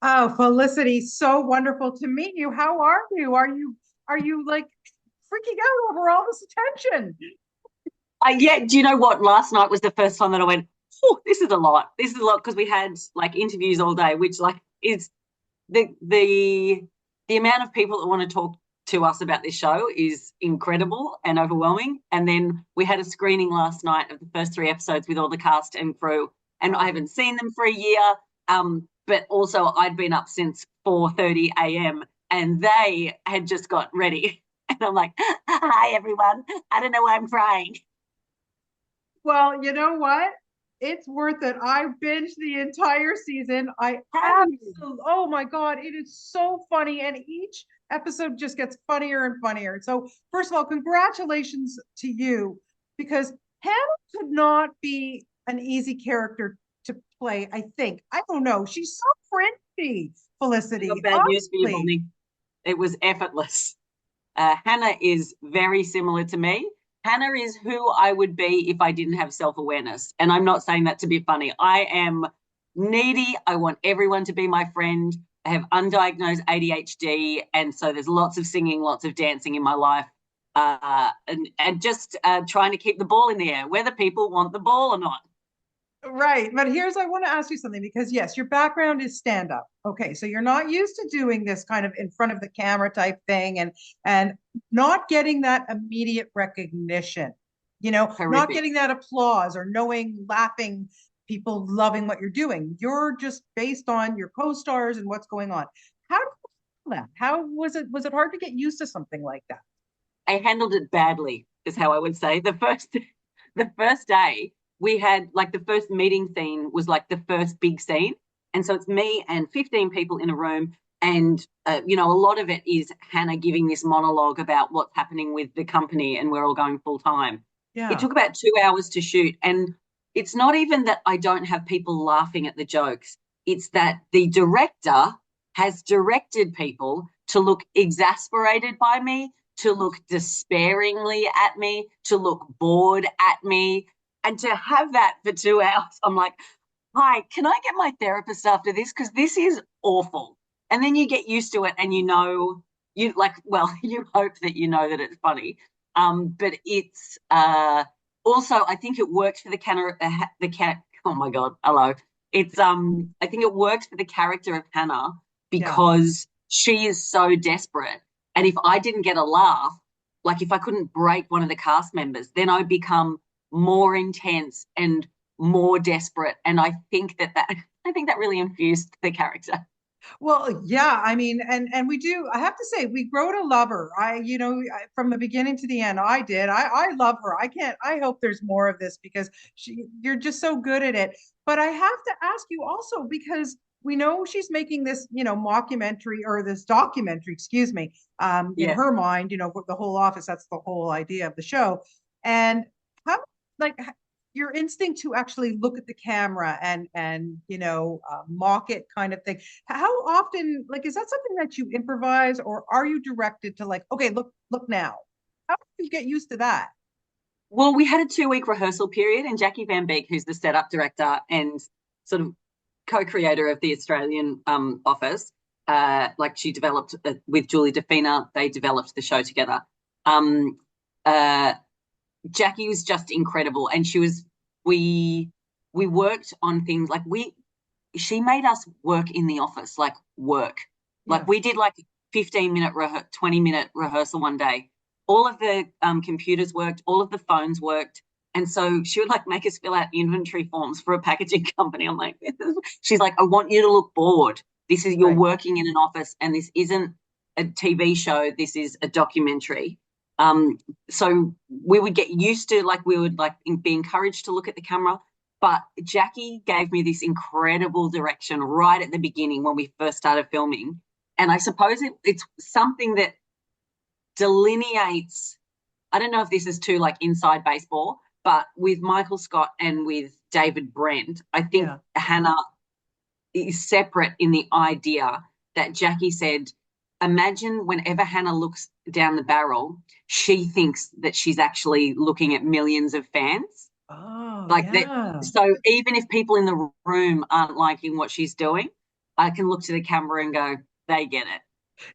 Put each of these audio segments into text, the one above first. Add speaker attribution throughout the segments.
Speaker 1: Oh, Felicity, so wonderful to meet you. How are you? Are you like freaking out over all this attention?
Speaker 2: Yeah, do you know what? Last night was the first time that I went, oh, this is a lot. This is a lot because we had like interviews all day, which like is the amount of people that want to talk to us about this show is incredible and overwhelming. And then we had a screening last night of the first three episodes with all the cast and crew, and I
Speaker 1: Oh,
Speaker 2: haven't seen them for a year. But also I'd been up since 4:30 a.m. and they had just got ready. And I'm like, hi everyone. I don't know why I'm crying.
Speaker 1: well, you know what? It's worth it. I binged the entire season. I
Speaker 2: Have you?
Speaker 1: absolutely, oh my God, it is so funny. And each episode just gets funnier and funnier. So, first of all, congratulations to you because Hannah could not be an easy character to play, I think. I don't know. She's so cringy,
Speaker 2: I got
Speaker 1: Felicity,
Speaker 2: bad news for you,
Speaker 1: honestly.
Speaker 2: Bonnie. It was effortless. Hannah is very similar to me. Hannah is who I would be if I didn't have self awareness. And I'm not saying that to be funny. I am needy. I want everyone to be my friend. I have undiagnosed ADHD. And so there's lots of singing, lots of dancing in my life. And just trying to keep the ball in the air, whether people want the ball or not.
Speaker 1: Right. But I want to ask you something because, yes, your background is stand up. Okay. So you're not used to doing this kind of in front of the camera type thing and not getting that immediate recognition, not
Speaker 2: Horrific.
Speaker 1: getting that applause or knowing, laughing, people loving what you're doing. You're just based on your co stars and what's going on. How did you handle that? How was it? Was it hard to get used to something like that?
Speaker 2: I handled it badly, is how I would say. The first day we had like the first meeting scene was like the first big scene, and so it's me and 15 people in a room, and a lot of it is Hannah giving this monologue about what's happening with the company, and we're all going full time. It
Speaker 1: Yeah.
Speaker 2: took about 2 hours to shoot, and it's not even that I don't have people laughing at the jokes. It's that the director has directed people to look exasperated by me, to look despairingly at me, to look bored at me, and to have that for 2 hours. I'm like, hi, can I get my therapist after this? Because this is awful. And then you get used to it and you like, well, you hope that you know that it's funny. But it's also, I think it works for oh my God, hello. I think it works for the character of Hannah
Speaker 1: Yeah.
Speaker 2: because she is so desperate. And if I didn't get a laugh, like if I couldn't break one of the cast members, then I'd become more intense and more desperate. And I think that really infused the character.
Speaker 1: Well, yeah, I mean, and we do. I have to say, we grow to love her. From the beginning to the end, I did. I love her. I can't. I hope there's more of this because you're just so good at it. But I have to ask you also because we know she's making this, mockumentary or this documentary, excuse me, in
Speaker 2: Yeah.
Speaker 1: her mind, for the whole office. That's the whole idea of the show. And how, like, your instinct to actually look at the camera and mock it kind of thing, how often, like, is that something that you improvise or are you directed to, like, okay, look now? How do you get used to that?
Speaker 2: Well, we had a 2 week rehearsal period, and Jackie Van Beek, who's the setup director and sort of co-creator of the Australian office, like she developed with Julie DeFina, they developed the show together. Um, uh, Jackie was just incredible, and we worked on things like we she made us work in the office, like work. Like
Speaker 1: Yeah.
Speaker 2: we did like 15-minute, 20-minute rehearsal one day. All of the computers worked, all of the phones worked. And so she would like make us fill out inventory forms for a packaging company. I'm like, she's like, I want you to look bored. You're
Speaker 1: Right.
Speaker 2: working in an office and this isn't a TV show. This is a documentary. So we would get used to like, we would like be encouraged to look at the camera, but Jackie gave me this incredible direction right at the beginning when we first started filming. And I suppose it's something that delineates, I don't know if this is too like inside baseball, but with Michael Scott and with David Brent, I think
Speaker 1: Yeah.
Speaker 2: Hannah is separate in the idea that Jackie said, imagine whenever Hannah looks down the barrel, she thinks that she's actually looking at millions of fans.
Speaker 1: Oh,
Speaker 2: Like that.
Speaker 1: yeah.
Speaker 2: So even if people in the room aren't liking what she's doing, I can look to the camera and go, they get it.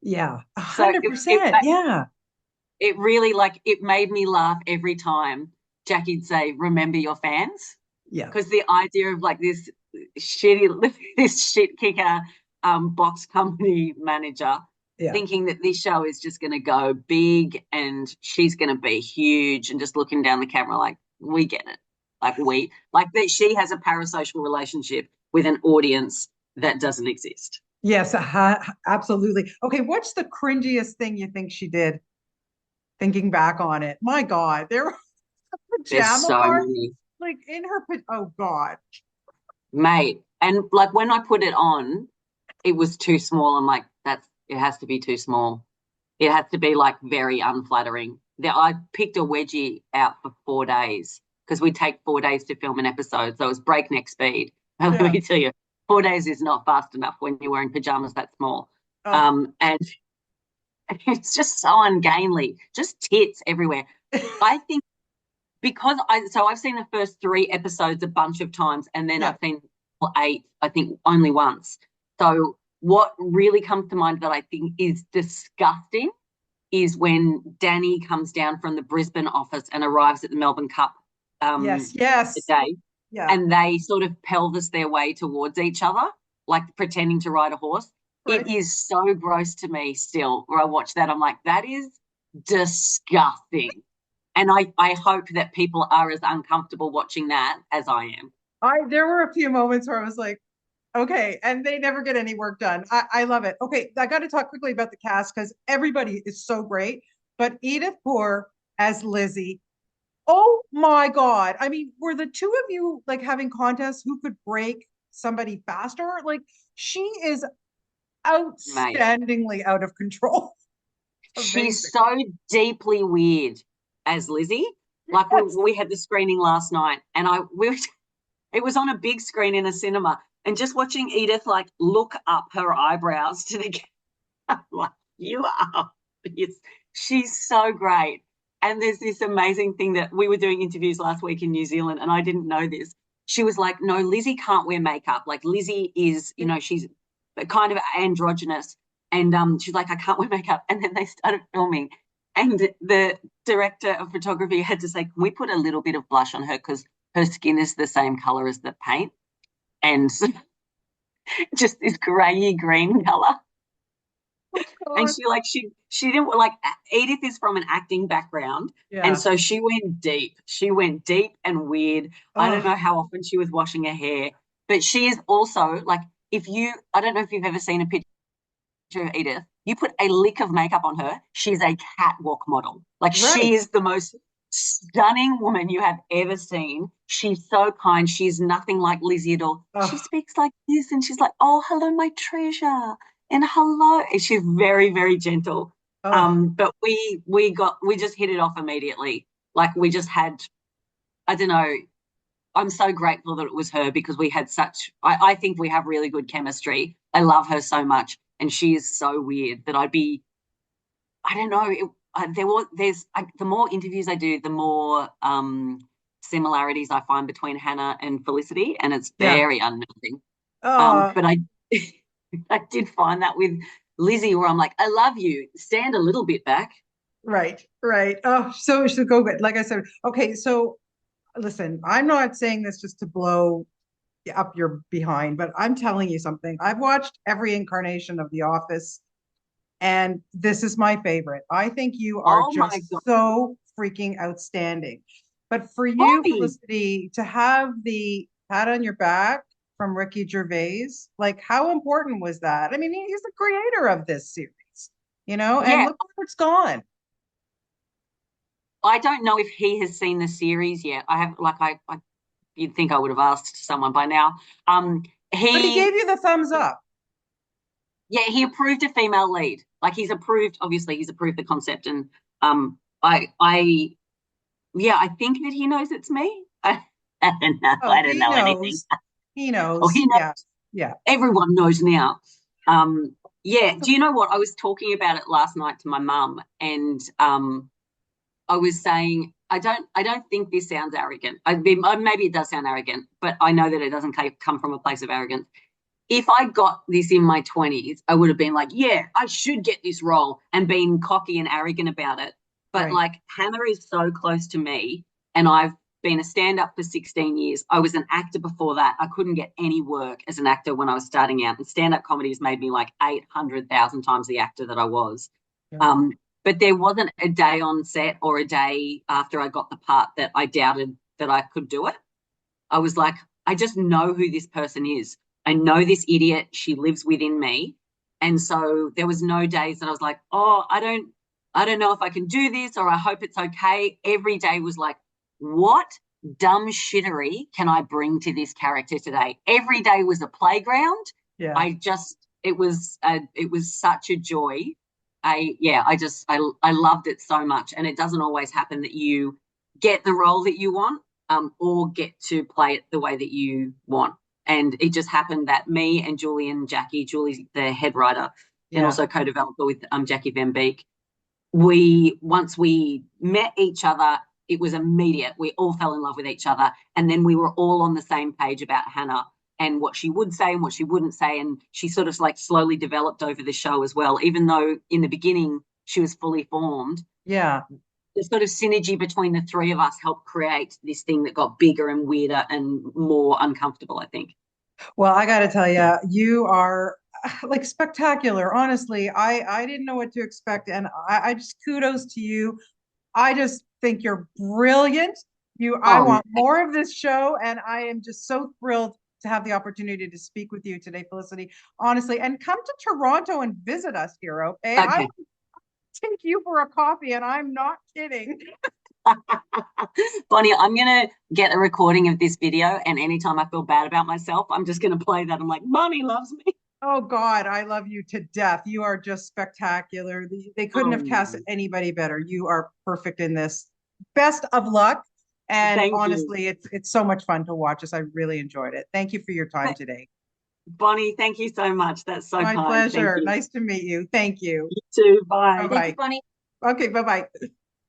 Speaker 1: Yeah,
Speaker 2: So it
Speaker 1: 100%. Yeah.
Speaker 2: it really, like, it made me laugh every time Jackie'd say, "Remember your fans,"
Speaker 1: Yeah.
Speaker 2: because the idea of like shitty this shit kicker box company manager
Speaker 1: Yeah.
Speaker 2: thinking that this show is just going to go big and she's going to be huge, and just looking down the camera like, we get it, like that she has a parasocial relationship with an audience that doesn't exist.
Speaker 1: Yes, absolutely. Okay, what's the cringiest thing you think she did thinking back on it? My God, there were
Speaker 2: There's
Speaker 1: pajama
Speaker 2: so
Speaker 1: parts,
Speaker 2: many,
Speaker 1: like in her, oh God.
Speaker 2: mate. And like when I put it on, it was too small. I'm like, it has to be too small. It has to be like very unflattering. I picked a wedgie out for 4 days because we take 4 days to film an episode. So it was breakneck speed. And let
Speaker 1: Yeah.
Speaker 2: me tell you, 4 days is not fast enough when you're wearing pajamas that small.
Speaker 1: Oh.
Speaker 2: And it's just so ungainly, just tits everywhere. I think I've seen the first 3 episodes a bunch of times, and then
Speaker 1: Yeah.
Speaker 2: I've seen 8, I think only once. So what really comes to mind that I think is disgusting is when Danny comes down from the Brisbane office and arrives at the Melbourne Cup
Speaker 1: Yes.
Speaker 2: the
Speaker 1: Yes.
Speaker 2: day,
Speaker 1: Yeah.
Speaker 2: and they sort of pelvis their way towards each other, like pretending to ride a horse. It
Speaker 1: Right.
Speaker 2: is so gross to me still, where I watch that. I'm like, that is disgusting. And I hope that people are as uncomfortable watching that as I am.
Speaker 1: There were a few moments where I was like, okay, and they never get any work done. I love it. Okay, I got to talk quickly about the cast because everybody is so great. But Edith Poor as Lizzie, oh my God. I mean, were the two of you like having contests who could break somebody faster? Like, she is
Speaker 2: Mate,
Speaker 1: outstandingly out of control.
Speaker 2: she's
Speaker 1: Amazing.
Speaker 2: so deeply weird as Lizzie. Like
Speaker 1: Yes.
Speaker 2: we had the screening last night, and it was on a big screen in a cinema, and just watching Edith like look up her eyebrows to the camera, like, you are, yes, she's so great. And there's this amazing thing that we were doing interviews last week in New Zealand, and I didn't know this. She was like, no, Lizzie can't wear makeup. Like Lizzie is, she's kind of androgynous. And she's like, I can't wear makeup. And then they started filming. And the director of photography had to say, can we put a little bit of blush on her because her skin is the same color as the paint? And just this grayy green color.
Speaker 1: Oh
Speaker 2: And
Speaker 1: God.
Speaker 2: she didn't like, Edith is from an acting background, and
Speaker 1: Yeah.
Speaker 2: so she went deep and weird. I don't
Speaker 1: Oh,
Speaker 2: know how often she was washing her hair, but she is also like, if you I don't know if you've ever seen a picture of Edith, you put a lick of makeup on her, she's a catwalk model. Like, she
Speaker 1: right.
Speaker 2: is the most stunning woman you have ever seen. She's so kind. She's nothing like Lizzie at all. She
Speaker 1: Oh,
Speaker 2: speaks like this, and she's like, "Oh, hello, my treasure," and hello. And she's very, very gentle.
Speaker 1: oh.
Speaker 2: But we just hit it off immediately. Like, we just had, I don't know. I'm so grateful that it was her, because we had I think we have really good chemistry. I love her so much, and she is so weird that I don't know. The more interviews I do, the more similarities I find between Hannah and Felicity, and it's
Speaker 1: Yeah.
Speaker 2: very unnerving.
Speaker 1: Oh,
Speaker 2: But I I did find that with Lizzie, where I'm like, I love you. Stand a little bit back.
Speaker 1: right, right. Oh, so go good. Like I said, okay, so listen, I'm not saying this just to blow up your behind, but I'm telling you something. I've watched every incarnation of The Office, and this is my favorite. I think you are
Speaker 2: Oh my God.
Speaker 1: just so freaking outstanding. But for you,
Speaker 2: Why?
Speaker 1: Felicity, to have the pat on your back from Ricky Gervais, like how important was that? I mean, he's the creator of this series, and
Speaker 2: Yeah,
Speaker 1: look where it's gone.
Speaker 2: I don't know if he has seen the series yet. I have, like, I you'd think I would have asked someone by now. Um,
Speaker 1: But he
Speaker 2: he
Speaker 1: gave you the thumbs up.
Speaker 2: Yeah, he approved a female lead. Like, obviously he's approved the concept, and I yeah, I think that he knows it's me. I don't know.
Speaker 1: Oh,
Speaker 2: I don't
Speaker 1: he
Speaker 2: know anything.
Speaker 1: knows. He
Speaker 2: Oh,
Speaker 1: knows.
Speaker 2: he knows.
Speaker 1: Yeah. Yeah.
Speaker 2: Everyone knows now. Yeah. Do you know what? I was talking about it last night to my mum, and I was saying, I don't think this sounds arrogant. Maybe it does sound arrogant, but I know that it doesn't come from a place of arrogance. if I got this in my 20s, I would have been like, yeah, I should get this role and been cocky and arrogant about it. But
Speaker 1: Right.
Speaker 2: like Hannah is so close to me, and I've been a stand up for 16 years. I was an actor before that. I couldn't get any work as an actor when I was starting out. And stand up comedy has made me like 800,000 times the actor that I was.
Speaker 1: Yeah.
Speaker 2: Um, but there wasn't a day on set or a day after I got the part that I doubted that I could do it. I was like, I just know who this person is. I know this idiot. She lives within me. And so there was no days that I was like, oh, I don't know if I can do this, or I hope it's okay. Every day was like, what dumb shittery can I bring to this character today? Every day was a playground.
Speaker 1: Yeah.
Speaker 2: It was such a joy. I loved it so much. And it doesn't always happen that you get the role that you want, or get to play it the way that you want. And it just happened that me and Julie and Jackie, Julie's the head writer and
Speaker 1: Yeah.
Speaker 2: also co-developer with Jackie Van Beek, we once we met each other, it was immediate. We all fell in love with each other, and then we were all on the same page about Hannah and what she would say and what she wouldn't say. And she sort of like slowly developed over the show as well, even though in the beginning she was fully formed.
Speaker 1: Yeah.
Speaker 2: The sort of synergy between the three of us helped create this thing that got bigger and weirder and more uncomfortable, I think.
Speaker 1: Well, I got to tell you, you are like spectacular. Honestly, I didn't know what to expect, and I just kudos to you. I just think you're brilliant. I
Speaker 2: Oh,
Speaker 1: want more of this show, and I am just so thrilled to have the opportunity to speak with you today, Felicity. Honestly, and come to Toronto and visit us here, okay? I
Speaker 2: okay.
Speaker 1: will take you for a coffee, and I'm not kidding.
Speaker 2: Bonnie, I'm going to get a recording of this video, and anytime I feel bad about myself, I'm just going to play that. I'm like, Bonnie loves me.
Speaker 1: Oh God, I love you to death. You are just spectacular. They couldn't have cast
Speaker 2: Oh,
Speaker 1: anybody better. You are perfect in this. Best of luck. And
Speaker 2: thank you.
Speaker 1: honestly, it's so much fun to watch us. I really enjoyed it. Thank you for your time today.
Speaker 2: Bonnie, thank you so much. That's so
Speaker 1: My
Speaker 2: kind. Thank
Speaker 1: pleasure.
Speaker 2: you.
Speaker 1: Nice to meet you. Thank you.
Speaker 2: You too. Bye.
Speaker 1: Bye bye. Okay, bye bye.